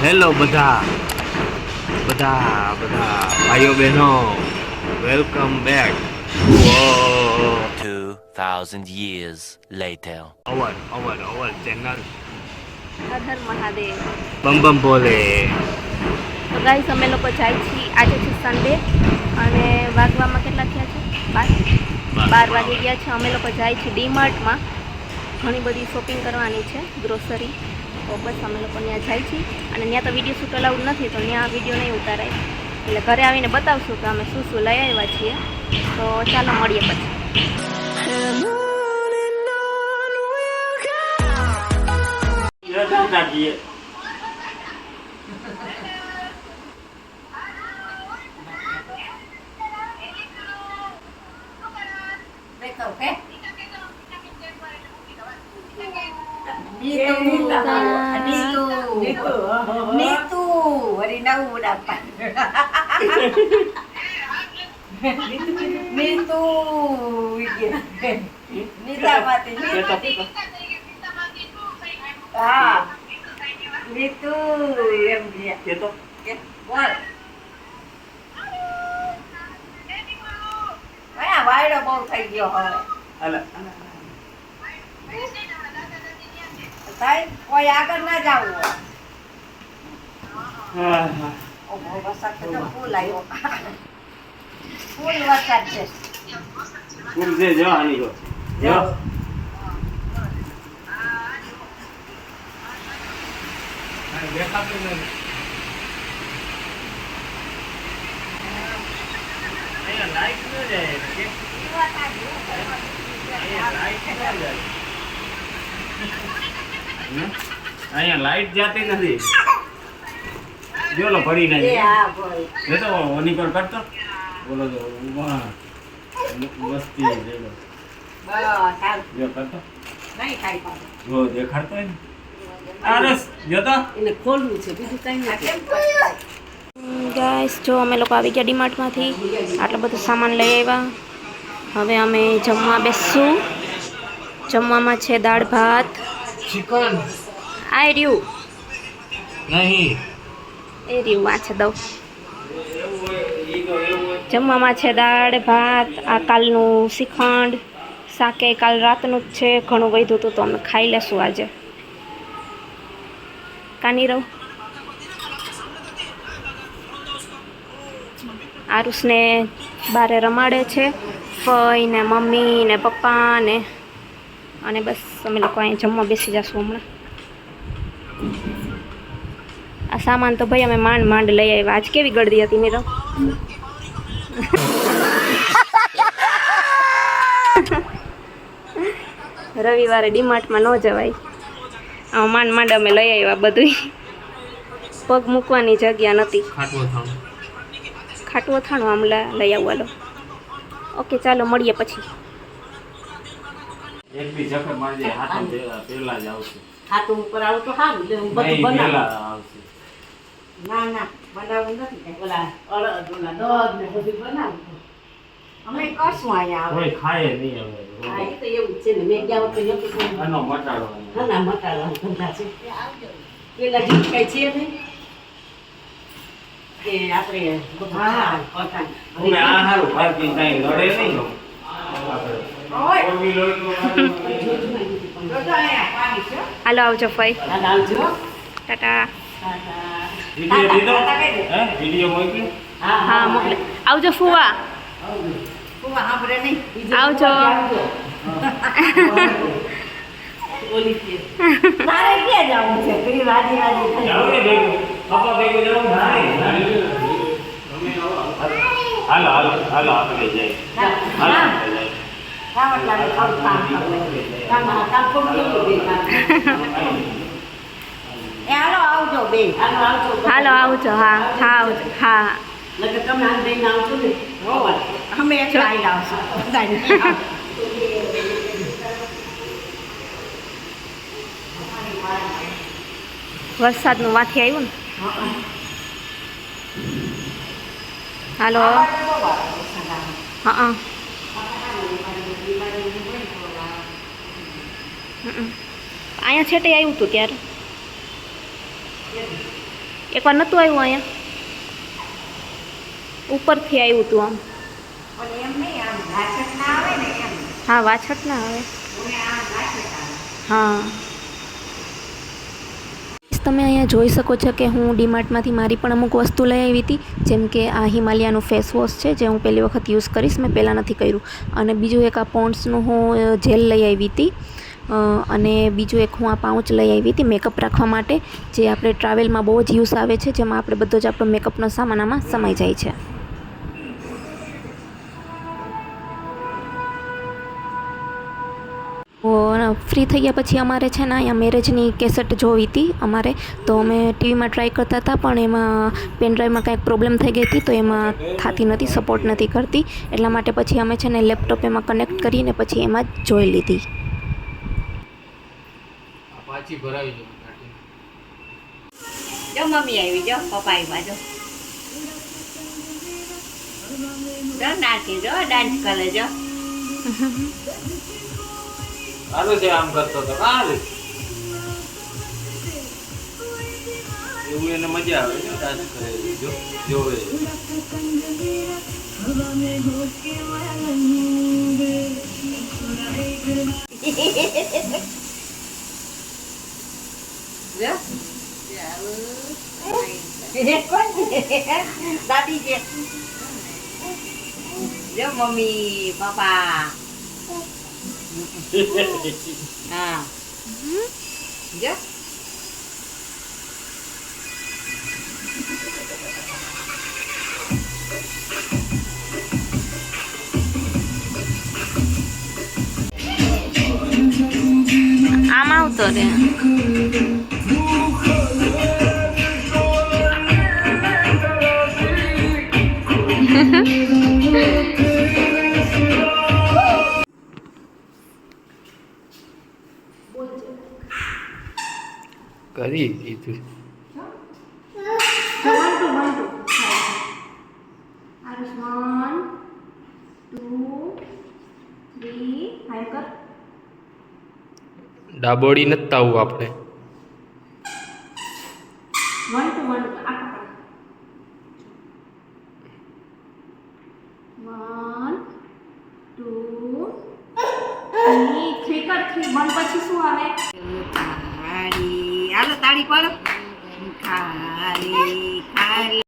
Hello બધા બધા બધા ભાઈઓ બહેનો, welcome back. 2000 years later. Our channel Har Har Mahadev. બમ બમ બોલે. તો ગાઈસ અમે લોકો જાય છીએ, આજે છે સન્ડે અને વાગવામાં કેટલા થયા છે? 12 વાગી ગયા છે. અમે લોકો જાય છીએ ડીમાર્ટમાં, ઘણી બધી શોપિંગ કરવાની છે, ગ્રોસરી. તો બસ અમે લોકો ત્યાં જાય છીએ અને ત્યાં તો વિડીયો શૂટ અલાઉડ નથી, તો ત્યાં વિડીયો નહીં ઉતારાય, એટલે ઘરે આવીને બતાવશું કે અમે શું શું લઈ આવ્યા છીએ. તો ચાલો મળીએ પછી. વાયડો બહુ થઈ ગયો હવે. કોઈ આગળ ના જવું વરસાદ તો ફૂલ આવ્યો. ફૂલ વરસાદ છે. ફૂલ છે જો આની જો જો દેખાતું નથી. અહીંયા લાઈટ ન જાય કે અહીંયા લાઈટ જાતી નથી. જો લો ભરી નાખી તો ઓની પર કરતો બોલો જો મસ્તી જો કરતો નહીં ખાઈ પાડો. જો દેખાડતો હોય ને આરસ જો તો એને ખોલવું છે, બીજું કઈ નથી. ગાઈસ જો અમે લોકો આવી ગયા ડીમાર્ટમાંથી, આટલો બધો સામાન લઈ આવ્યા. હવે અમે જમવા બેસશું. જમવામાં છે દાળ ભાત, ચિકન આ રહ્યું નહીં એ રહ્યું આ છે દઉં. જમવામાં છે દાળ ભાત, આ કાલનું શ્રીખંડ, શાકે કાલ રાતનું જ છે, ઘણું વધ્યું હતું તો અમે ખાઈ લેશું આજે. કાની રહું આરુષને બારે રમાડે છે, ફઈ ને મમ્મી ને પપ્પા ને, અને બસ અમે લોકો અહીં જમવા બેસી જશું હમણાં. આ સામાન તો ભાઈ અમે માંડ માંડ લઈ આવ્યા. આજ કેવી ગળદી હતી નીરવ. રવિવારે ડીમાર્ટમાં ન જવાય. આ માંડ માંડ અમે લઈ આવ્યા બધું. પગ મૂકવાની જગ્યા નથી. ખાટું અથાણું આમ લઈ આવવાલો. ઓકે ચાલો મળીએ પછી. એક બી જખર મારી દે હાથ પેલા જ આવશે. હાથું ઉપર આવું તો સારું, એટલે હું બધું નહીં, બનાવું. પેલા આવશે. ના ના બનાવવું નથી કઈ. ઓલા અડદ ઓલા દૂધ ને બધું બનાવું. અમે કરશું અહીંયા આવે. કોઈ ખાય નહીં હવે. હા, એ તો એવું જ છે ને. મેં ગયા વખતે નહોતું કર્યું. આનો મટાડો. ના ના મટાડવા ધંધા છે. પેલા જેવું કઈ છે નહીં કે આપણે બધું ખાવાનું. અમે આ હારું પાર્કિંગ કાંઈ લડે નહીં. હાલો આવજો ફઈ. આવજો. ટાટા. વિડિયો દીધો હે વિડિયો મોકલ્યો. હા મોકલે. આવજો ફુવા. સાંભળે નહીં. આવજો. ઓલી કે મારે ક્યાં જવું છે? પેલી રાજી રાજી થઈ. જાવ ને ભેગું પપ્પા ભેગું જાવ નહીં. હાલો હાલો હાલો આપણે જઈએ. હાલો આપણે જઈએ. કામ એટલે કામ પૂરું બે કામ. એ હાલો આવજો બે. હાલો આવજો. હાલો આવજો. હા હા આવજો. હા નકર તમે આમ લઈને આવજો ને. અમે એકલા આવી આવશું. વરસાદનું વાથી આવ્યું ને. હાલો. હા અહીંયા છેટે આવ્યું હતું ત્યારે. એકવાર નહોતું આવ્યું અહીંયા ઉપરથી આવ્યું હતું આમ. પણ એમ નહીં, આમ ઘાસટ ના આવે ને એમ. હા વાછટ ના આવે. મને આ ઘાસટ આવે. હા તમે અહીંયા જોઈ શકો છો કે હું ડીમાર્ટમાંથી મારી પણ અમુક વસ્તુ લઈ આવી હતી, જેમ કે આ હિમાલયાનું ફેસ વોશ છે જે હું પહેલી વખત યુઝ કરીશ, મેં પહેલાં નથી કર્યું. અને બીજું એક આ પોન્ડ્સનું હું જેલ લઈ આવી હતી, અને બીજું એક હું આ પાઉચ લઈ આવી હતી મેકઅપ રાખવા માટે, જે આપણે ટ્રાવેલમાં બહુ જ યુઝ આવે છે, જેમાં આપણે બધો જ આપણો મેકઅપનો સામાન આમાં સમાઈ જાય છે. ફ્રી થઈ ગયા પછી અમારે છે ને અહીંયા મેરેજની કેસેટ જોવી હતી અમારે, તો અમે ટીવીમાં ટ્રાય કરતા હતા પણ એમાં પેનડ્રાઈવમાં કાંઈક પ્રોબ્લેમ થઈ ગઈ હતી, તો એમાં થતી નથી, સપોર્ટ નથી કરતી. એટલા માટે પછી અમે છે ને લેપટોપ એમાં કનેક્ટ કરીને પછી એમાં જ જોઈ લીધી. પાછી ભરાવી જો મમ્મી આવી, જો પપ્પા આવ્યા, જો નાચી, જો ડાન્સ કરે, જો સારું છે આમ કરતો તો કાલે એવું એને મજા આવે છે ડાન્સ કરે જો જોવે. કોણ દાદી છે, જો મમ્મી પપ્પા. હા જો આમ આવતો રે. કરી દીધું. ડાબોડી નથી આવું આપણે. 1 2 1 2 3 કર 3 1 પછી શું આવે? ખારી, હાલો તાળી પાડો. ખારી ખારી